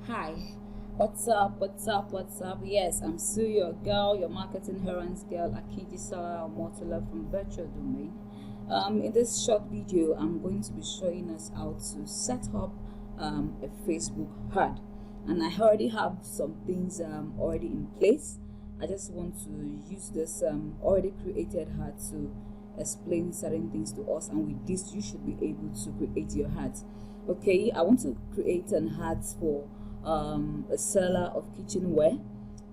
Hi, what's up? What's up? What's up? Yes, I'm Sue, your girl, your marketing herons girl, Akiji Sarah Motula from Virtual Domain. In this short video, I'm going to be showing us how to set up a Facebook ad, and I already have some things already in place. I just want to use this already created ad to explain certain things to us, and with this, you should be able to create your ads. Okay, I want to create an ad for a seller of kitchenware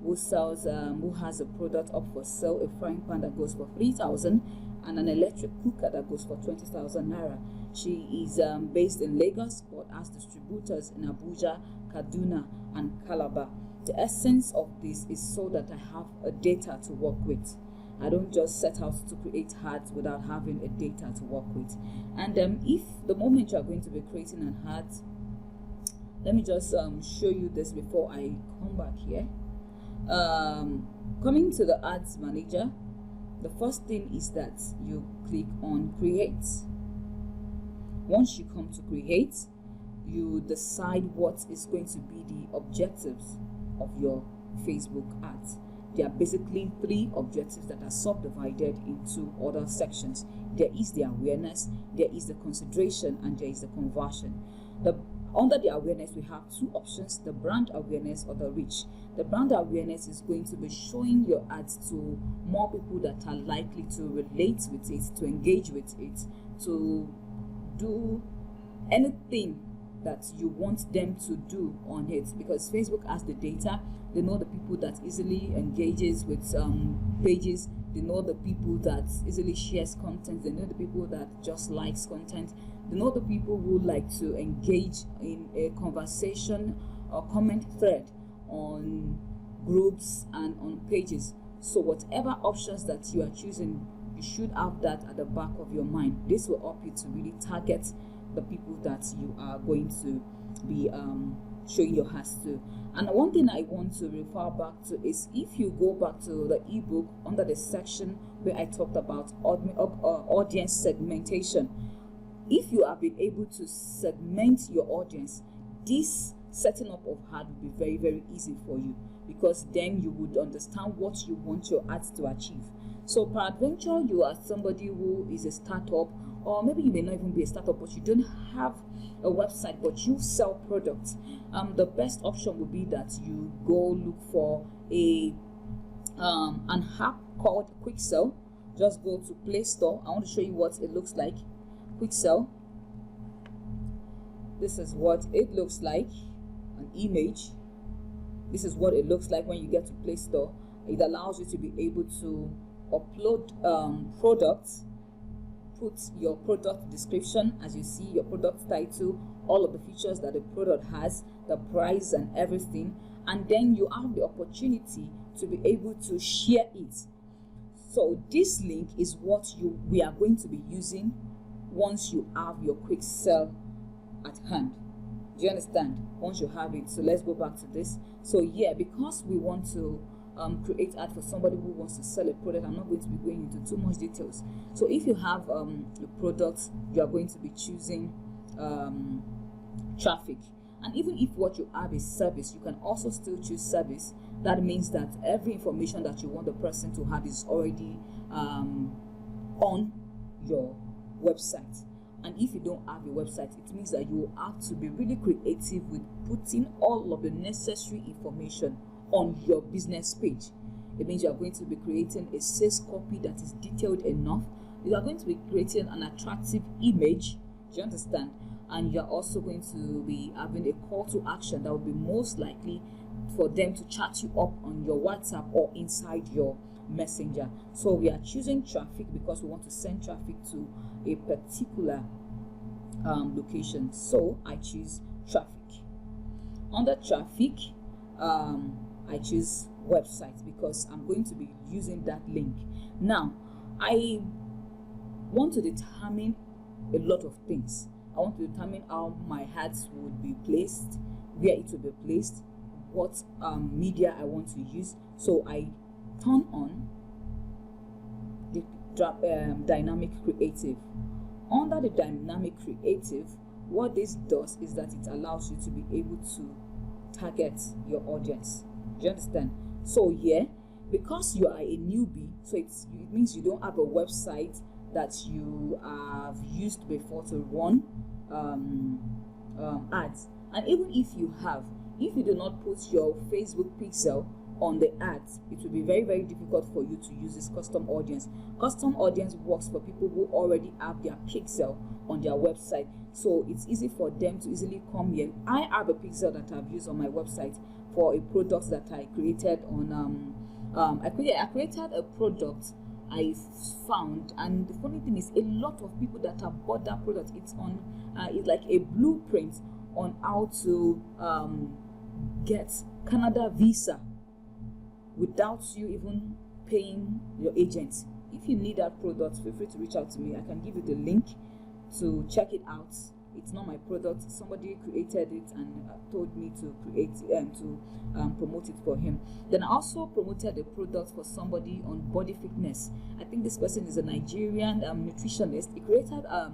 who has a product up for sale, a frying pan that goes for 3,000 and an electric cooker that goes for 20,000 naira. She is based in Lagos but has distributors in Abuja, Kaduna and Calabar. The essence of this is so that I have a data to work with. I don't just set out to create ads without having a data to work with. And if the moment you are going to be creating an ad, let me just show you this before I come back here. Coming to the ads manager, the first thing is that you click on create. Once you come to create, you decide what is going to be the objectives of your Facebook ads. There are basically three objectives that are subdivided into other sections. There is the awareness, there is the consideration, and there is the conversion. Under the awareness, we have two options: the brand awareness or the reach. The brand awareness is going to be showing your ads to more people that are likely to relate with it, to engage with it, to do anything that you want them to do on it, because Facebook has the data. They know the people that easily engages with pages. They know the people that easily shares content. They know the people that just likes content. They know the people who like to engage in a conversation or comment thread on groups and on pages. So whatever options that you are choosing, you should have that at the back of your mind. This will help you to really target the people that you are going to be showing your ads to. And one thing I want to refer back to is, if you go back to the ebook under the section where I talked about audience segmentation, if you have been able to segment your audience, this setting up of ad will be very, very easy for you, because then you would understand what you want your ads to achieve. So peradventure, you are somebody who is a startup, or maybe you may not even be a startup, but you don't have a website but you sell products. The best option would be that you go look for an app called Quick Sell. Just go to Playstore. I want to show you what it looks like. Quick Sell. This is what it looks like. An image. This is what it looks like when you get to Playstore. It allows you to be able to upload products, put your product description, as you see, your product title, all of the features that the product has, the price and everything, and then you have the opportunity to be able to share it. So this link is what we are going to be using once you have your quick sell at hand. Do you understand? Once you have it. So let's go back to this. So yeah, because we want to create ad for somebody who wants to sell a product, I'm not going to be going into too much details. So if you have a product, you are going to be choosing traffic. And even if what you have is service, you can also still choose service. That means that every information that you want the person to have is already on your website. And if you don't have a website, it means that you have to be really creative with putting all of the necessary information on your business page. It means you are going to be creating a sales copy that is detailed enough. You are going to be creating an attractive image. Do you understand? And you are also going to be having a call to action that will be most likely for them to chat you up on your WhatsApp or inside your messenger. So we are choosing traffic because we want to send traffic to a particular location. So I choose traffic. Under traffic, I choose website because I'm going to be using that link. Now, I want to determine a lot of things. I want to determine how my ads would be placed, where it will be placed, what media I want to use. So I turn on the dynamic creative. Under the dynamic creative, what this does is that it allows you to be able to target your audience. Do you understand? So here, because you are a newbie, so it means you don't have a website that you have used before to run ads. And even if you have, if you do not put your Facebook pixel on the ads, it will be very, very difficult for you to use this custom audience. Custom audience works for people who already have their pixel on their website, so it's easy for them to easily come here. I have a pixel that I've used on my website for a product that I created on I created a product I found, and the funny thing is, a lot of people that have bought that product, it's on it's like a blueprint on how to get Canada visa without you even paying your agent. If you need that product, feel free to reach out to me. I can give you the link to check it out. It's not my product. Somebody created it and told me to create and to promote it for him. Then I also promoted a product for somebody on body fitness. I think this person is a Nigerian nutritionist. He created a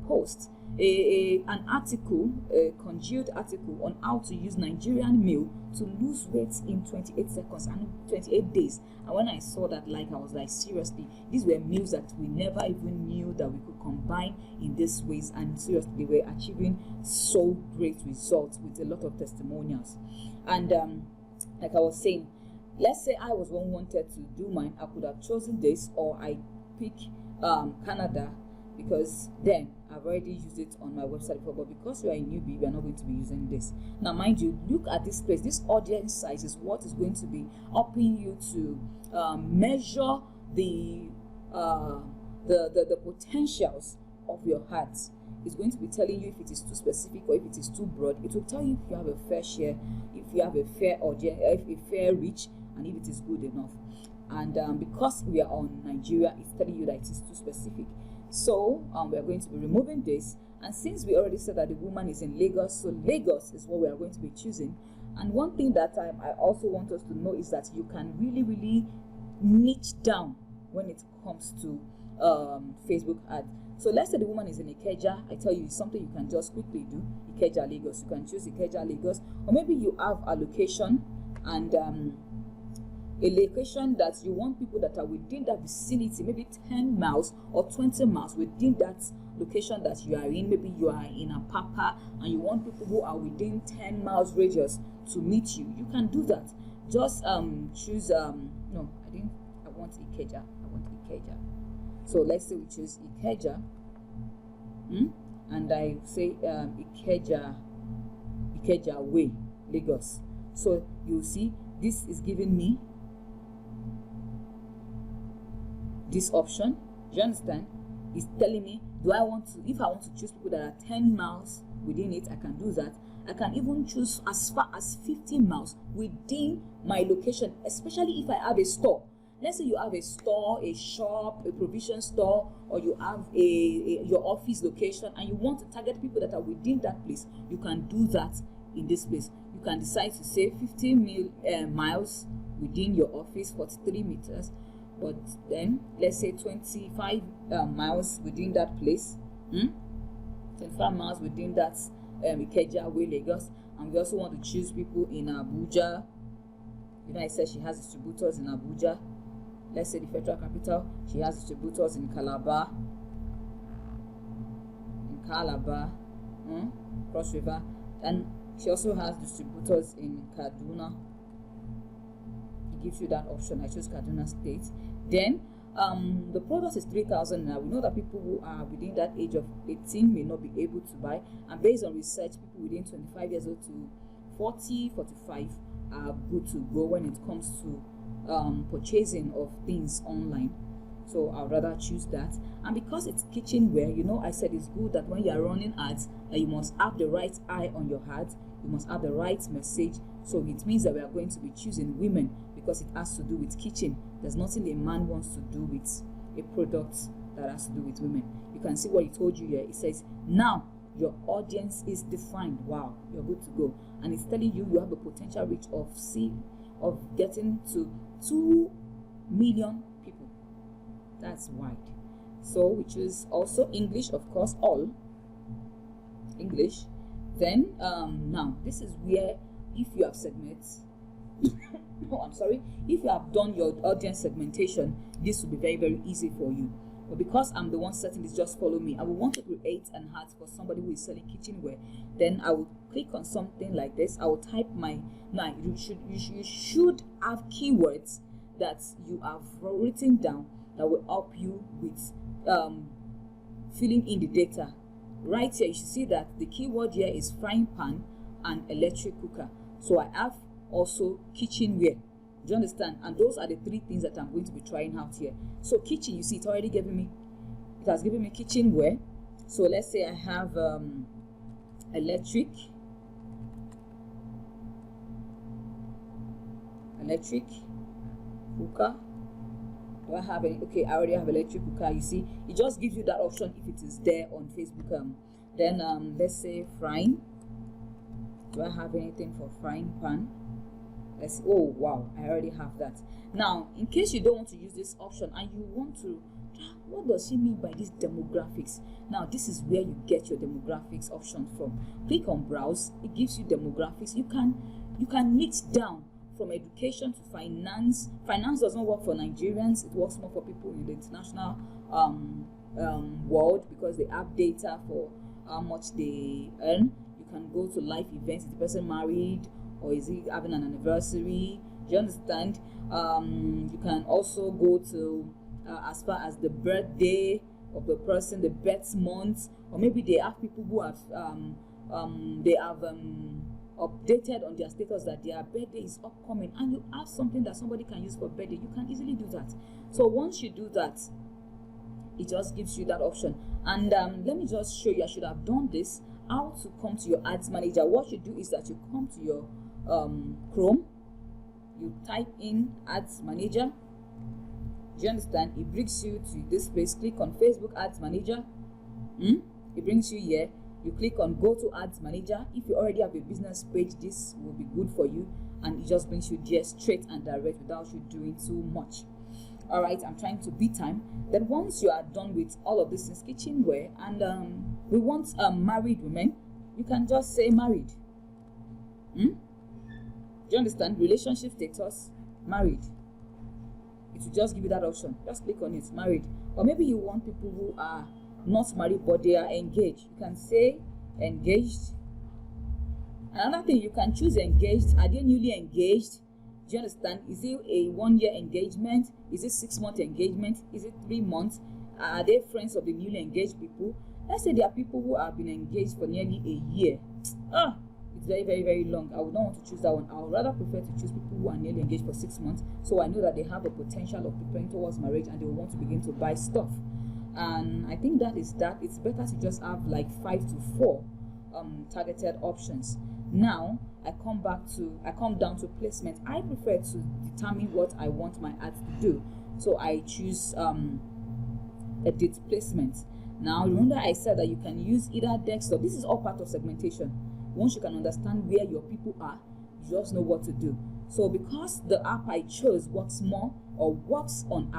post, an article, a congealed article on how to use Nigerian meal to lose weight in 28 seconds and 28 days. And when I saw that, I was like, seriously, these were meals that we never even knew that we could combine in these ways, and seriously, they were achieving so great results with a lot of testimonials. And like I was saying, let's say I was one wanted to do mine, I could have chosen this, or I pick Canada, because then I've already used it on my website before. But because you are a newbie, we are not going to be using this. Now, mind you, look at this place. This audience size is what is going to be helping you to measure the potentials of your ads. It's going to be telling you if it is too specific or if it is too broad. It will tell you if you have a fair share, if you have a fair audience, if a fair reach, and if it is good enough. And because we are on Nigeria, it's telling you that it is too specific. So we are going to be removing this. And since we already said that the woman is in Lagos, so Lagos is what we are going to be choosing. And one thing that I also want us to know is that you can really, really niche down when it comes to Facebook ads. So let's say the woman is in Ikeja. I tell you, it's something you can just quickly do. Ikeja, Lagos. You can choose Ikeja, Lagos. Or maybe you have a location and a location that you want people that are within that vicinity, maybe 10 miles or 20 miles within that location that you are in. Maybe you are in Apapa and you want people who are within 10 miles radius to meet you. You can do that. Just choose no, I want Ikeja. So let's say we choose Ikeja, and I say Ikeja Way, Lagos. So you see, this is giving me this option. Do you understand? It's telling me, if I want to choose people that are 10 miles within it, I can do that. I can even choose as far as 50 miles within my location, especially if I have a store. Let's say you have a store, a shop, a provision store, or you have your office location, and you want to target people that are within that place. You can do that in this place. You can decide to say 50 miles within your office, 43 meters, but then let's say 25 miles within that place, 25 miles within that Ikeja Way, Lagos. And we also want to choose people in Abuja. You know, I said she has distributors in Abuja. Let's say the federal capital, she has distributors in Calabar, Cross River, and she also has distributors in Kaduna. It gives you that option. I chose Kaduna State. Then the product is 3,000 now. We know that people who are within that age of 18 may not be able to buy, and based on research, people within 25 years old to 40, 45 are good to go when it comes to purchasing of things online. So I'd rather choose that. And because it's kitchenware, you know, I said it's good that when you are running ads, you must have the right eye on your ads, you must have the right message. So it means that we are going to be choosing women because it has to do with kitchen. There's nothing a man wants to do with a product that has to do with women. You can see what he told you here. It says, now your audience is defined. Wow, you're good to go. And it's telling you have a potential reach of getting to 2 million people. That's wide. So we choose also English, of course, all English. Then now this is where if you have oh, I'm sorry, if you have done your audience segmentation, this will be very, very easy for you. But because I'm the one setting this, just follow me. I will want to create an ad for somebody who is selling kitchenware. Then I will click on something like this. I will type now you should have keywords that you have written down that will help you with filling in the data. Right here, you should see that the keyword here is frying pan and electric cooker. So I have also kitchenware. Do you understand? And those are the three things that I'm going to be trying out here. So kitchen, you see, it has given me kitchenware. So let's say I have electric cooker. Do I have any? Okay, I already have electric cooker. You see, it just gives you that option if it is there on Facebook. Then let's say frying. Do I have anything for frying pan? Let's see. Oh wow, I already have that. Now, in case you don't want to use this option and you want to, what does she mean by these demographics? Now, this is where you get your demographics option from. Click on browse. It gives you demographics. You can niche down from education to finance. Finance does not work for Nigerians. It works more for people in the international world, because they have data for how much they earn. You can go to life events. Is the person married, or is he having an anniversary? Do you understand? You can also go to as far as the birthday of the person, the birth month, or maybe they have people who have updated on their status that their birthday is upcoming, and you have something that somebody can use for birthday. You can easily do that. So once you do that, it just gives you that option. And let me just show you. I should have done this. How to come to your ads manager. What you do is that you come to your Chrome, you type in ads manager. Do you understand? It brings you to this place. Click on Facebook ads manager. It brings you here. You click on go to ads manager. If you already have a business page, this will be good for you, and it just brings you there straight and direct without you doing too much. All right, I'm trying to beat time. Then once you are done with all of this in kitchenware, and we want married women, you can just say married. Do you understand? Relationship status, married. It will just give you that option. Just click on it, married. Or maybe you want people who are not married but they are engaged. You can say engaged. Another thing, you can choose engaged. Are they newly engaged? Do you understand? Is it a 1 year engagement? Is it 6 month engagement? Is it 3 months? Are they friends of the newly engaged people? Let's say there are people who have been engaged for nearly a year. It's very, very, very long. I would not want to choose that one. I would rather prefer to choose people who are nearly engaged for 6 months, so I know that they have the potential of preparing towards marriage and they will want to begin to buy stuff. And I think that is that. It's better to just have like 5 to 4 targeted options. Now I come down to placement. I prefer to determine what I want my ads to do, so I choose edit placement. Now remember, I said that you can use either desktop. This is all part of segmentation. Once you can understand where your people are, you just know what to do. So because the app I chose works more or works on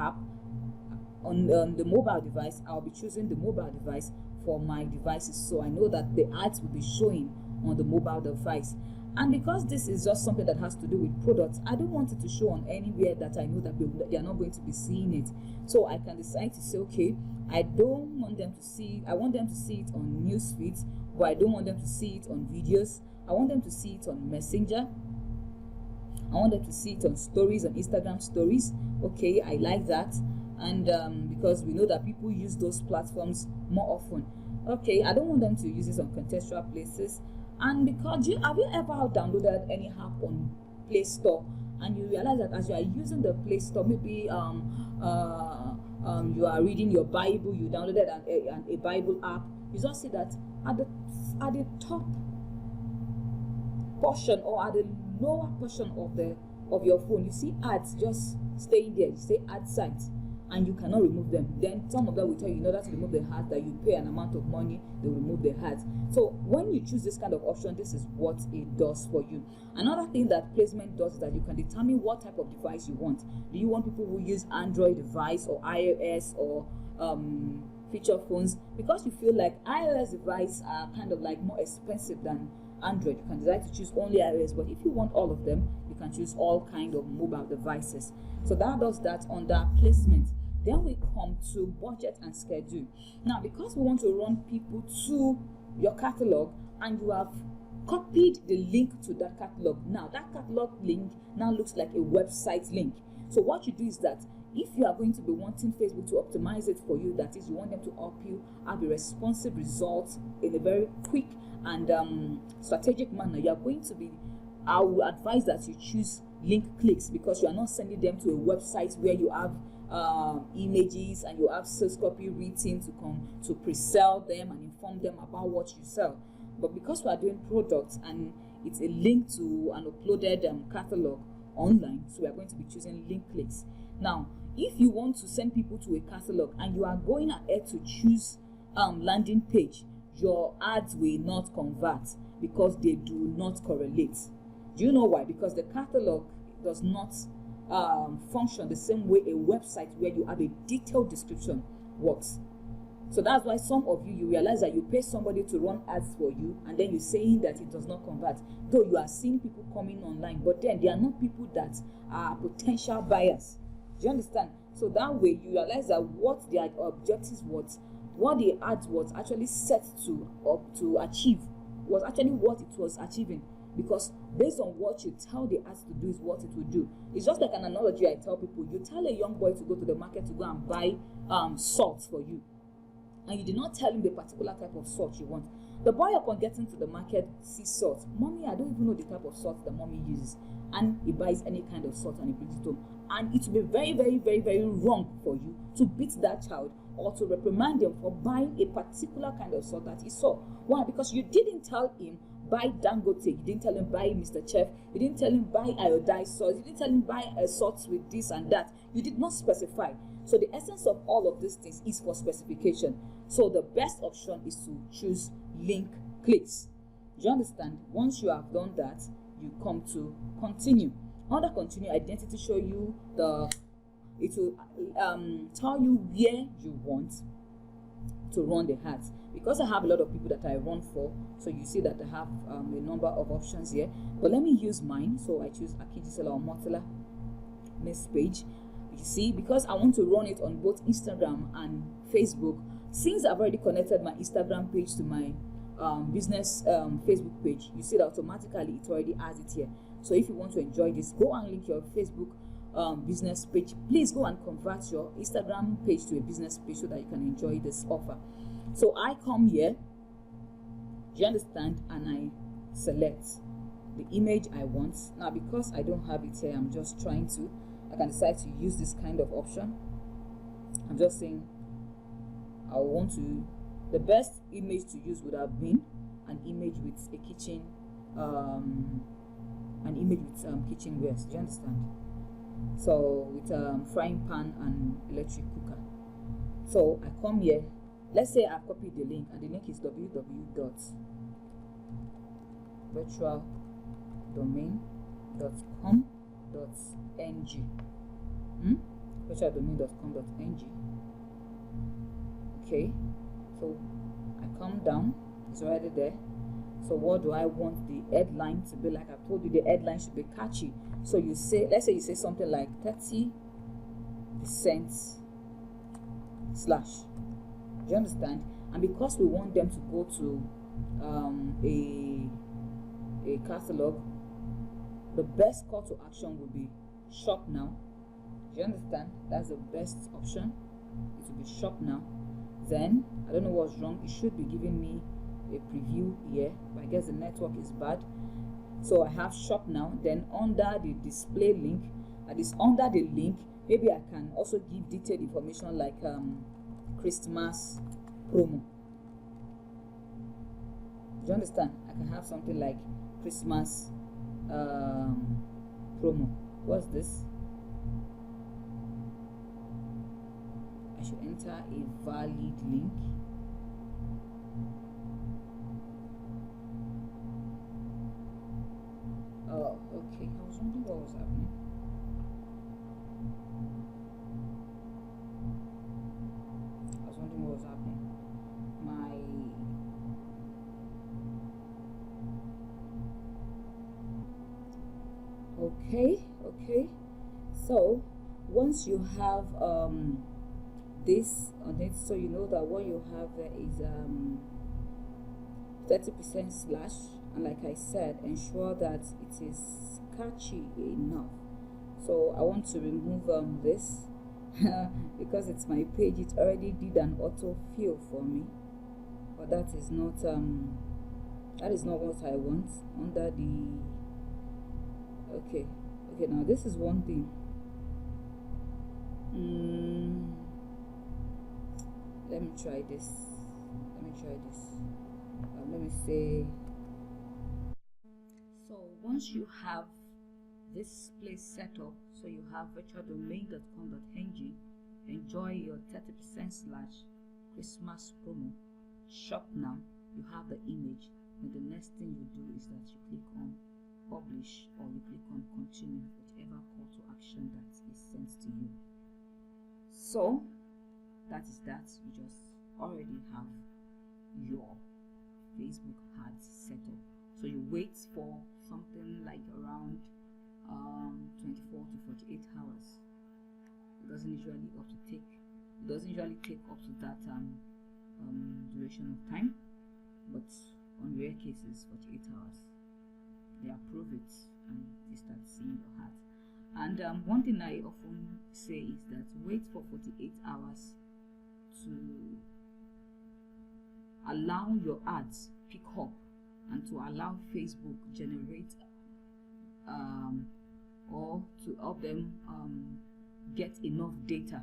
the mobile device, I'll be choosing the mobile device for my devices, so I know that the ads will be showing on the mobile device. And because this is just something that has to do with products, I don't want it to show on anywhere that I know that they are not going to be seeing it. So I can decide to say, okay, I don't want them to see it. I want them to see it on news feeds, but I don't want them to see it on videos. I want them to see it on Messenger. I want them to see it on stories, on Instagram stories. Okay, I like that. And because we know that people use those platforms more often. Okay, I don't want them to use this on contextual places. And because have you ever downloaded any app on Playstore and you realize that as you are using the Playstore, maybe you are reading your Bible, you downloaded a Bible app, you just see that at the top portion or at the lower portion of your phone, you see ads just staying there. You say ad sites, and you cannot remove them. Then some of them will tell you in order to remove the ads that you pay an amount of money, they will remove the ads. So when you choose this kind of option, this is what it does for you. Another thing that placement does is that you can determine what type of device you want. Do you want people who use Android device or iOS or feature phones? Because you feel like iOS devices are kind of like more expensive than Android, you can decide to choose only iOS. But if you want all of them, you can choose all kind of mobile devices. So that does that under placement. Then we come to budget and schedule. Now, because we want to run people to your catalog, and you have copied the link to that catalog, now that catalog link now looks like a website link. So what you do is that if you are going to be wanting Facebook to optimize it for you, that is, you want them to help you have a responsive result in a very quick and strategic manner, you are going to be, I will advise that you choose link clicks, because you are not sending them to a website where you have images and you have sales copy written to come to pre-sell them and inform them about what you sell. But because we are doing products and it's a link to an uploaded catalog online, so we are going to be choosing link clicks. Now, if you want to send people to a catalog and you are going ahead to choose landing page, your ads will not convert because they do not correlate. Do you know why? Because the catalog does not function the same way a website where you have a detailed description works. So that's why some of you realize that you pay somebody to run ads for you, and then you're saying that it does not convert, though you are seeing people coming online, but then they are not people that are potential buyers. Do you understand? So that way you realize that what their objectives was, what the ads was actually set to achieve, was actually what it was achieving. Because based on what you tell the ads to do is what it will do. It's just like an analogy I tell people. You tell a young boy to go to the market to go and buy salt for you, and you did not tell him the particular type of salt you want. The boy, upon getting to the market, sees salt. Mommy, I don't even know the type of salt that mommy uses. And he buys any kind of salt and he brings it home. And it will be very, very, very, very wrong for you to beat that child or to reprimand them for buying a particular kind of salt that he saw. Why? Because you didn't tell him buy Dangote, you didn't tell him buy Mr. Chef, you didn't tell him buy iodized salt, you didn't tell him buy a salt with this and that. You did not specify. So the essence of all of these things is for specification. So the best option is to choose link clicks. Do you understand? Once you have done that, you come to continue. Under continue, identity show you it will tell you where you want to run the ads. Because I have a lot of people that I run for, so you see that I have a number of options here. But let me use mine. So I choose Akijisela or Motela next page. You see, because I want to run it on both Instagram and Facebook. Since I've already connected my Instagram page to my business Facebook page, you see that automatically it already adds it here. So if you want to enjoy this, go and link your Facebook business page. Please go and convert your Instagram page to a business page so that you can enjoy this offer. So I come here, do you understand, and I select the image I want. Now, because I don't have it here, I'm just trying to, I can decide to use this kind of option. I'm just saying I want to, the best image to use would have been an image with a kitchen, kitchenwares. Do you understand? So with frying pan and electric cooker. So I come here. Let's say I've copied the link, and the link is www.virtualdomain.com.ng. Virtualdomain.com.ng. Okay, so I come down, it's already there. So what do I want the headline to be like? I told you the headline should be catchy. So you say, let's say you say something like 30% slash. Do you understand? And because we want them to go to a catalog, the best call to action would be shop now. Do you understand? That's the best option. It will be shop now. Then I don't know what's wrong. It should be giving me a preview here, but I guess the network is bad. So I have shop now. Then under the display link, that is under the link, maybe I can also give detailed information like Christmas promo. Do you understand? I can have something like Christmas promo. What's this? I should enter a valid link. Oh, okay. I was wondering what was happening. Okay, so once you have this on it, so you know that what you have there is 30% slash, and like I said, ensure that it is catchy enough. So I want to remove this because it's my page. It already did an auto fill for me, but that is not what I want under the okay. Now this is one thing. Let me try this. Let me say. So once you have this place set up, so you have virtualdomain.com.ng, enjoy your 30% slash Christmas promo, shop now. You have the image, and the next thing you do is that you click on publish, or you click on continue, whatever call to action that is sent to you. So that is that. You just already have your Facebook ads set up. So you wait for something like around 24 to 48 hours. It doesn't usually take up to that duration of time, but on rare cases 48 hours. They approve it and they start seeing your ad. And one thing I often say is that wait for 48 hours to allow your ads pick up and to allow Facebook generate or to help them get enough data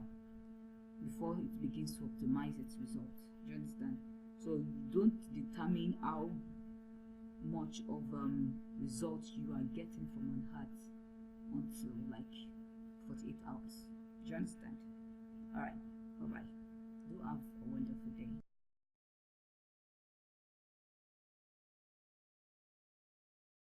before it begins to optimize its results. Do you understand? So you don't determine how much of results you are getting from an ad until like 48 hours. Do you understand? All right, bye bye. Do have a wonderful day.